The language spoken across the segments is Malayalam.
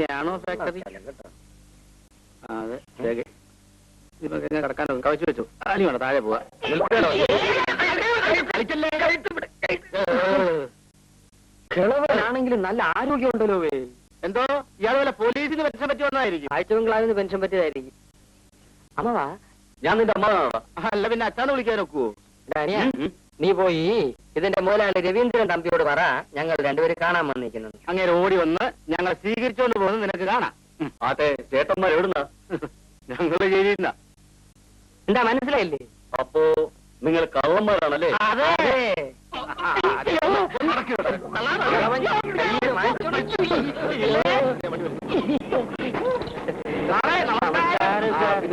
തന്നെയാണോ ഫാക്ടറി? അതെ, കിടക്കാൻ കവച്ചു വെച്ചു. അനി വേണം, താഴെ പോവാ. കിളവനാണെങ്കിലും നല്ല ആരോഗ്യം ഉണ്ടല്ലോ. എന്തോ ഇയാൾ പോലെ പോലീസിന് പെൻഷൻ പറ്റി വന്നതായിരിക്കും. ആഴ്ചബംഗ്ലാവിന് പെൻഷൻ പറ്റിയതായിരിക്കും. അമ്മവാ, ഞാൻ നിന്റെ അമ്മ. അല്ല പിന്നെ അച്ഛാന്ന് വിളിക്കാൻ ഒക്കുവോ? നീ പോയി ഇതിന്റെ മൂലാളി രവീന്ദ്രൻ തമ്പിയോട് പറ, ഞങ്ങൾ രണ്ടുപേരും കാണാൻ വന്നിരിക്കുന്നത്. അങ്ങനെ ഓടി വന്ന് ഞങ്ങൾ സ്വീകരിച്ചോണ്ട് പോകുന്നത് നിനക്ക് കാണാം. അതെ, ചേട്ടന്മാർ എവിടുന്ന? ഞങ്ങള് ചെയ്യുന്ന. എന്താ മനസ്സിലായില്ലേ? അപ്പോ നിങ്ങൾ കള്ളന്മാരാണല്ലേ?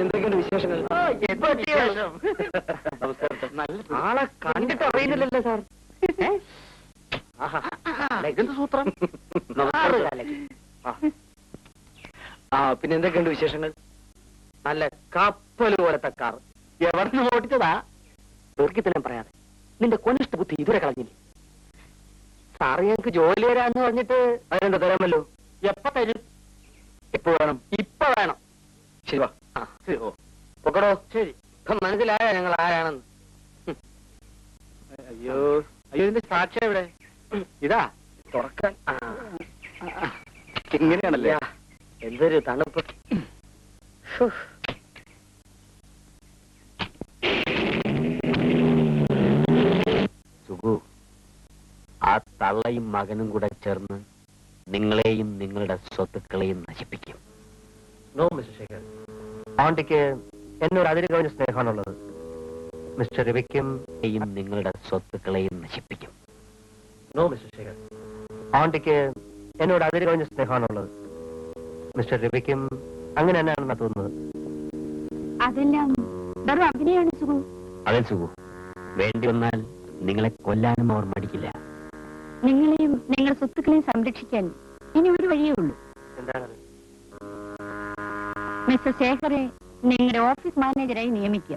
എന്തൊക്കെയുണ്ട് വിശേഷങ്ങൾ? ആളെ കണ്ടിട്ട് അറിയുന്നില്ലല്ലോ സാർ. ഇതെന്ത് സൂത്രം? പിന്നെ എന്തൊക്കെയുണ്ട് വിശേഷങ്ങൾ? നല്ല കപ്പൽ പോലത്തെ കാർ. എവിടുന്ന് ഓടിച്ചതാ? ദീർഘത്തിനും പറയാതെ നിന്റെ കൊനിഷ്ഠ ബുദ്ധി ഇതുവരെ കളഞ്ഞില്ലേ? സാറ് ഞങ്ങൾക്ക് ജോലി തരാന്ന് പറഞ്ഞിട്ട് അതിനെന്താ തരാമല്ലോ. എപ്പ തരും? എപ്പോ വേണം? ഇപ്പൊ വേണം. ശരി വാ. പൊക്കടോ. ശരി. മനസ്സിലായോ ഞങ്ങൾ ആരാണെന്ന്? അയ്യോ അയ്യോ, ഇതിന്റെ സാക്ഷ്യം എവിടെ? ഇതാ തുറക്കാൻ. ഇങ്ങനെയാണല്ലേ? എന്തൊരു തണുപ്പ്. സുഖു, ആ തള്ളയും മകനും കൂടെ ചേർന്ന് നിങ്ങളെയും നിങ്ങളുടെ സ്വത്തുക്കളെയും നശിപ്പിക്കും. നോ മിസ്റ്റർ ശേഖർ, ആണ്ടിക്ക് എന്നോട് അതിര് കവിഞ്ഞ സ്നേഹമാണുള്ളത്. മിസ്റ്റർ രവിക്കും നിങ്ങളുടെ സ്വത്തുക്കളെയും നശിപ്പിക്കും. നോ മിസ്റ്റർ ശേഖർ, ആണ്ടിക്ക് എന്നോട് അതിര് കവിഞ്ഞ സ്നേഹമാണുള്ളത്. മിസ്റ്റർ രവിക്കും അങ്ങനെ തന്നെയാണെന്നാ തോന്നുന്നത്. അതെല്ലാം വെറും അഭിനയാണ് സുഖു. അതെ സുഖു, വേണ്ടി വന്നാൽ നിങ്ങളെ കൊല്ലാനും അവർ മടിക്കില്ല. നിങ്ങളെയും നിങ്ങളുടെ സ്വത്തുക്കളെയും സംരക്ഷിക്കാൻ ഇനി ഒരു വഴിയേ ഉള്ളൂ. എന്താണത്? മിസ്റ്റർ ശേഖറെ നിങ്ങളുടെ ഓഫീസ് മാനേജരായി നിയമിക്കുക.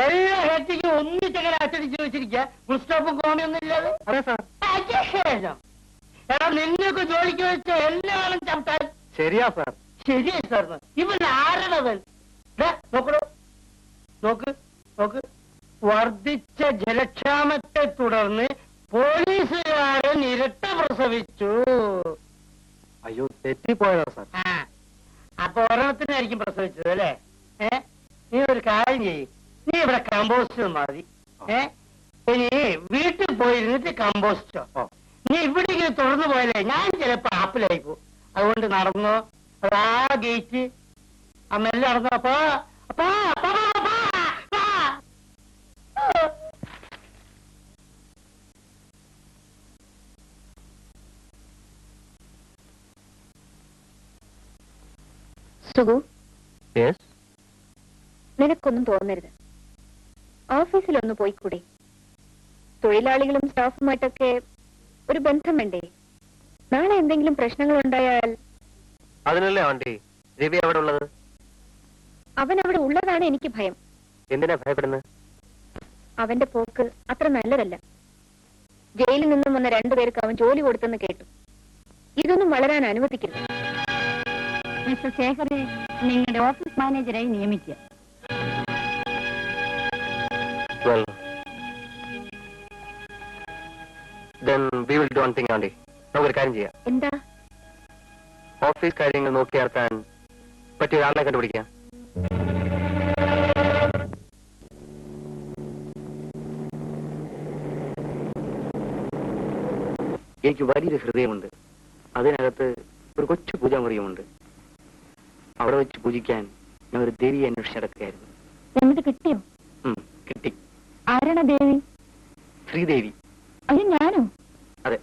എല്ലാ ഹേറ്റിക്കും ഒന്നിച്ചങ്ങനെ അച്ചടിച്ച് വെച്ചിരിക്കുക. ഫുൾ സ്റ്റോപ്പും കോമയൊന്നും ഇല്ലാതെ. അതെ സാർ. എടാ, നിന്നൊക്കെ ജോലിക്ക് വെച്ച എല്ലാവരും ചവിട്ടാൻ. ശരിയാ സാർ. ശരിയാ സാറിന്. ഇവൻ ആരണവൻ? നോക്കണോ, നോക്ക് നോക്ക്. വർദ്ധിച്ച ജലക്ഷാമത്തെ തുടർന്ന് പോലീസുകാരൻ ഇരട്ട പ്രസവിച്ചു. അയ്യോ, തെറ്റിപ്പോയതാ സാർ. അപ്പൊ ഒരെണ്ണത്തിനായിരിക്കും പ്രസവിച്ചത് അല്ലേ? നീ ഒരു കാര്യം ചെയ്യും, നീ ഇവിടെ കമ്പോസ്റ്റ് മതി. ഇനി വീട്ടിൽ പോയിരുന്നിട്ട് കമ്പോസ്റ്റോ. നീ ഇവിടെ ഇങ്ങനെ തുറന്നു പോയാലേ ഞാൻ ചിലപ്പോ ആപ്പിലായി പോകും. അതുകൊണ്ട് നടന്നോ, അതാ ഗേറ്റ്. അമ്മെല്ലാം നടന്നോ. അപ്പൊ സുഖു, നിനക്കൊന്നും തോന്നരുത്. ഓഫീസിലൊന്ന് പോയിക്കൂടെ? തൊഴിലാളികളും സ്റ്റാഫുമായിട്ടൊക്കെ ഒരു ബന്ധം വേണ്ടേ? നാളെ എന്തെങ്കിലും പ്രശ്നങ്ങൾ ഉണ്ടായാൽ അതിനല്ലേ ആണ്ടി രവി അവിടെ ഉള്ളത്. അവൻ അവിടെ ഉള്ളതാണ് എനിക്ക് ഭയം. എന്തിനാ ഭയപ്പെടുന്നത്? അവന്റെ പോക്ക് അത്ര നല്ലതല്ല. ജയിലിൽ നിന്നും വന്ന രണ്ടുപേർക്ക് അവൻ ജോലി കൊടുത്തെന്ന് കേട്ടു. ഇതൊന്നും വളരാൻ അനുവദിക്കരുത്. മിസ്റ്റർ ശേഖറെ നിങ്ങളുടെ ഓഫീസ് മാനേജരായി നിയമിക്കുക. Well, then we will do one thing, Andi. നമുക്കൊരു കാര്യം ചെയ്യാം. എന്താ? ഓഫീസ് കാര്യങ്ങൾ നോക്കി നടത്താൻ പറ്റിയ ഒരാളെ കണ്ടുപിടിക്കാം. എനിക്ക് വലിയൊരു ഹൃദയമുണ്ട്. അതിനകത്ത് ഒരു കൊച്ചു പൂജാമുറിയുമുണ്ട്. അവിടെ വെച്ച് പൂജിക്കാൻ ഞാൻ ഒരു ദേവിയെ അന്വേഷിച്ച് നടക്കുകയായിരുന്നു. എന്നിട്ട് കിട്ടിയോ? കിട്ടി. ആരാണ് ദേവി? ശ്രീദേവി. അത് ഞാനോ? അതെ.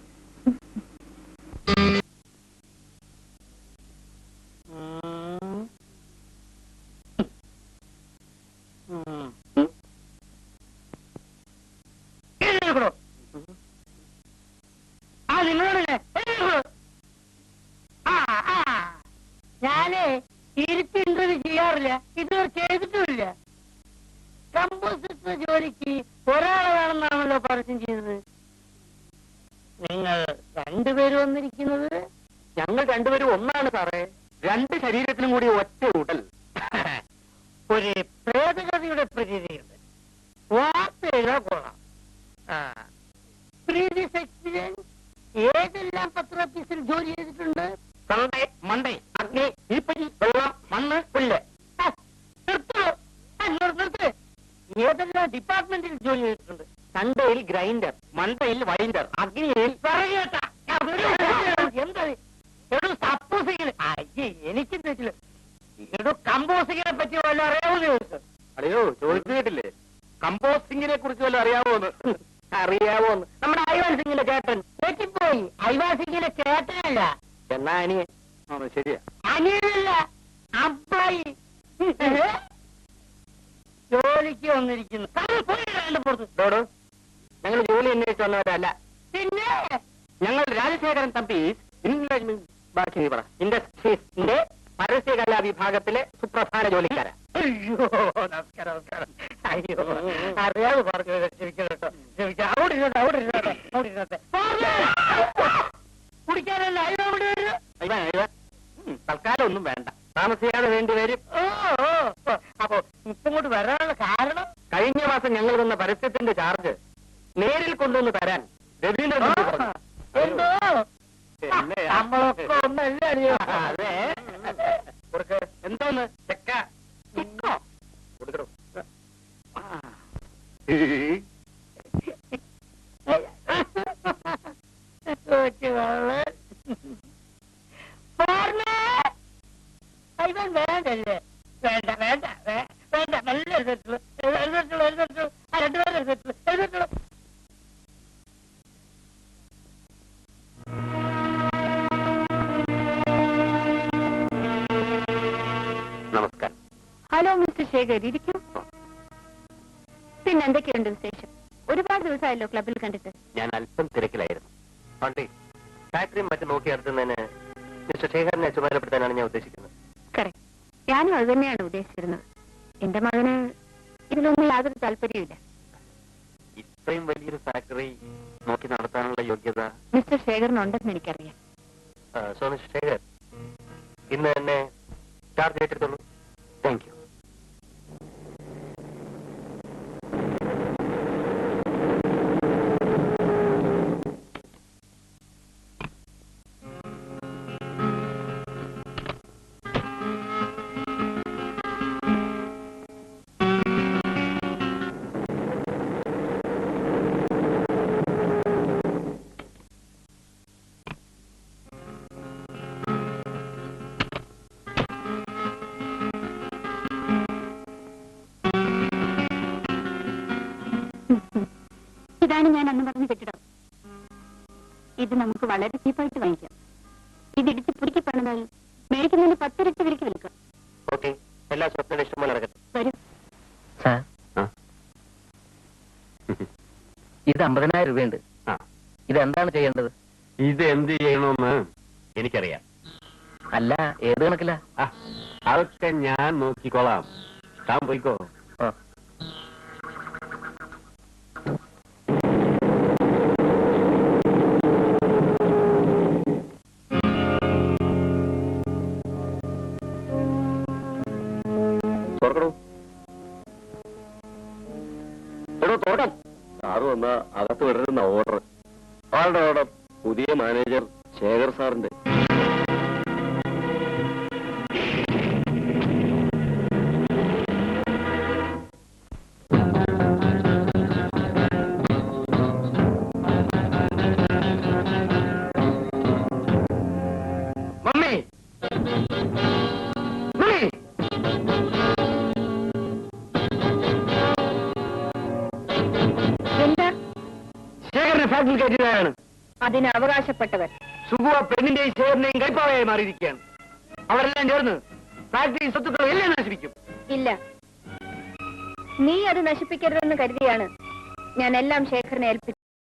ഞാനേ ഇരുത്തി ഇന്റർവ്യൂ ചെയ്യാറില്ല, ഇതുവരെ ചെയ്തിട്ടുമില്ല. കമ്പോസിറ്റർ ജോലിക്ക് ഒരാളെ വേണമെന്നാണല്ലോ പരസ്യം ചെയ്തത്. നിങ്ങൾ രണ്ടുപേരും വന്നിരിക്കുന്നത് ഞങ്ങൾ രണ്ടുപേരും ഒന്നാണ് സാറേ. രണ്ട് ശരീരത്തിനും കൂടി ഒറ്റ ഉടൽ. ഒരു പ്രേതകഥയുടെ പ്രതീതിയുണ്ട്. വാർത്തയെല്ലാം കൊള്ളാം. പ്രീവിയസ് എക്സ്പീരിയൻസ് ഏതെല്ലാം പത്രോഫീസിൽ ജോലി ചെയ്തിട്ടുണ്ട്? സൺഡേ, മൺഡേ, അഗ്നി, തീപ്പരി, വെള്ളം, മണ്ണ്, പുല്ല്. നിർത്ത്. ഏതെല്ലാം ഡിപ്പാർട്ട്മെന്റിൽ ജോലി ചെയ്തിട്ടുണ്ട്? സൺഡേയിൽ ഗ്രൈൻഡർ, മൺഡേയിൽ വൈൻഡർ, അഗ്നിയിൽ പറയട്ടാ. എന്താ സപ്പോസിങ്ങിന് എനിക്കും തെറ്റില്ല. എടോ കമ്പോസിങ്ങിനെ പറ്റി വല്ല അറിയാവുന്ന ചോദിച്ചു. അയ്യോ ചോദിച്ചു കേട്ടില്ലേ? കമ്പോസ്റ്റിങ്ങിനെ കുറിച്ച് വല്ല അറിയാവോന്ന്? അറിയാവോന്ന്? നമ്മുടെ ഐവാൻ സിംഗിന്റെ ചേട്ടൻ. തെറ്റിപ്പോയി. ഐവാസിങ്ങിലെ ചേട്ടനല്ല, എന്നാ അനിയൻ. ശരിയാ, അനിയനല്ല, അബ്ബായി. ജോലിക്ക് വന്നിരിക്കുന്നു. ഡോഡോ, ഞങ്ങൾ ജോലി അന്വേഷിച്ച് വന്നവരല്ല. പിന്നെ ഞങ്ങൾ രാജശേഖരൻ തമ്പി ഇൻഡസ്ട്രീസിന്റെ പരസ്യകലാ വിഭാഗത്തിലെ സുപ്രധാന ജോലിക്കാരാ. അയ്യോ നമസ്കാരം നമസ്കാരം. അയ്യോ അറിയാതെ പറഞ്ഞു. ക്ഷമിക്കണം കേട്ടോ, ക്ഷമിക്കാം. അവിടെ ഇരുന്നോട്ടെ, അവിടെ ഇരുന്നോട്ടെ, അവിടെ ഇരുന്നോട്ടെ. കുടിക്കാനല്ല അയ്യോ അവിടെ വരും. തൽക്കാലം ഒന്നും വേണ്ട, താമസിയാതെ വേണ്ടിവരും. അപ്പൊ ഇപ്പൊ ഇങ്ങോട്ട് വരാനുള്ള കാരണം? കഴിഞ്ഞ മാസം ഞങ്ങൾ തന്ന പരസ്യത്തിന്റെ ചാർജ് നേരിൽ കൊണ്ടുവന്ന് തരാൻ രവീന്ദ്രൻ പറഞ്ഞു. എന്തോ നമ്മളൊക്കെ ഒന്നല്ല അറിയോ? അതെ, എന്തോന്ന് ചെക്ക കൊടുക്കണോ? ഇവൻ വേണ്ടല്ലേ? വേണ്ട വേണ്ട വേണ്ട. നല്ല എഴുതിട്ടുള്ളൂ എഴുതിട്ടുള്ളൂ എഴുതിട്ടുള്ളൂ. ആ രണ്ടുപേരും എഴുതിട്ടുള്ളൂ എഴുതിട്ടുള്ളൂ. നമസ്കാരം. ഹലോ മിസ്റ്റർ ശേഖർ, ഇരിക്കൂ. പിന്നെ എന്തൊക്കെയുണ്ട് വിശേഷം? ഒരുപാട് ദിവസമായല്ലോ ക്ലബിൽ കണ്ടിട്ട്. ഞാൻ അല്പം തിരക്കിലായിരുന്നു. ആണ്ടി, ഫാക്ടറിയും മറ്റും നോക്കി നടത്തുന്നതിന് മിസ്റ്റർ ശേഖരനെ ചുമതലപ്പെടുത്താനാണ് ഞാൻ ഉദ്ദേശിക്കുന്നത്. കറക്റ്റ്, ഞാനും അത് തന്നെയാണ് ഉദ്ദേശിച്ചിരുന്നത്. എന്റെ മകന് ഇതിലൊന്നും യാതൊരു താല്പര്യമില്ല. ഇത്രയും വലിയൊരു ഫാക്ടറി നോക്കി നടത്താനുള്ള യോഗ്യത മിസ്റ്റർ ശേഖറിനുണ്ടെന്ന് എനിക്കറിയാം. സോ മിസ്റ്റർ ശേഖർ, ഇന്ന് തന്നെ ചാർജ് ഏറ്റെടുത്തോളൂ. Thank you. ഇതാണ് ഞാൻ അന്ന് പറഞ്ഞ കെട്ടിടം. ഇത് നമുക്ക് വളരെ ചീപ്പായിട്ട് വാങ്ങിക്കാം. ഇത് ഇടിച്ച് പുതുക്കി പണിതാൽ മേടിക്കുന്നതിന് 10 ഇരട്ടി വിലക്ക് വിൽക്കാം. ഓക്കെ, എല്ലാ സ്വപ്നയുടെ ഇഷ്ടം പോലെ നടക്കട്ടെ. വരും. സാർ, ഇത് 50,000 രൂപയുണ്ട്. ഇതെന്താണ് ചെയ്യേണ്ടത്? ഇത് എന്ത് ചെയ്യണമെന്ന് എനിക്കറിയാം. അല്ല, ഏത് കണക്കില്ല? അതൊക്കെ ഞാൻ നോക്കിക്കോളാം. താൻ പോയിക്കോ. ഓ, തുറക്കണോ? എടോ തോട്ടം, സാറ് വന്ന അകത്ത് വരരുന്ന ഓർഡർ. ആളുടെ ഓർഡർ പുതിയ മാനേജർ ശേഖർ സാറിന്റെ. മമ്മി, മമ്മി, എന്താ? ശേഖരനെ ഫാക്ടറിയിൽ കയറ്റിയതാണ്. അതിന് അവകാശപ്പെട്ടവർ സുഖു ആ പെണ്ണിന്റെയും ശേഖരനെയും കൈപ്പാവയായി മാറിയിരിക്കുകയാണ്. അവരെല്ലാം ചേർന്ന് ഫാക്ടറി സ്വത്തുക്കൾ എല്ലാം നശിപ്പിക്കും. ഇല്ല. നീ അത് നശിപ്പിക്കരുതെന്ന് കരുതിയാണ് ഞാൻ എല്ലാം ശേഖരനെ ഏൽപ്പിച്ചത്.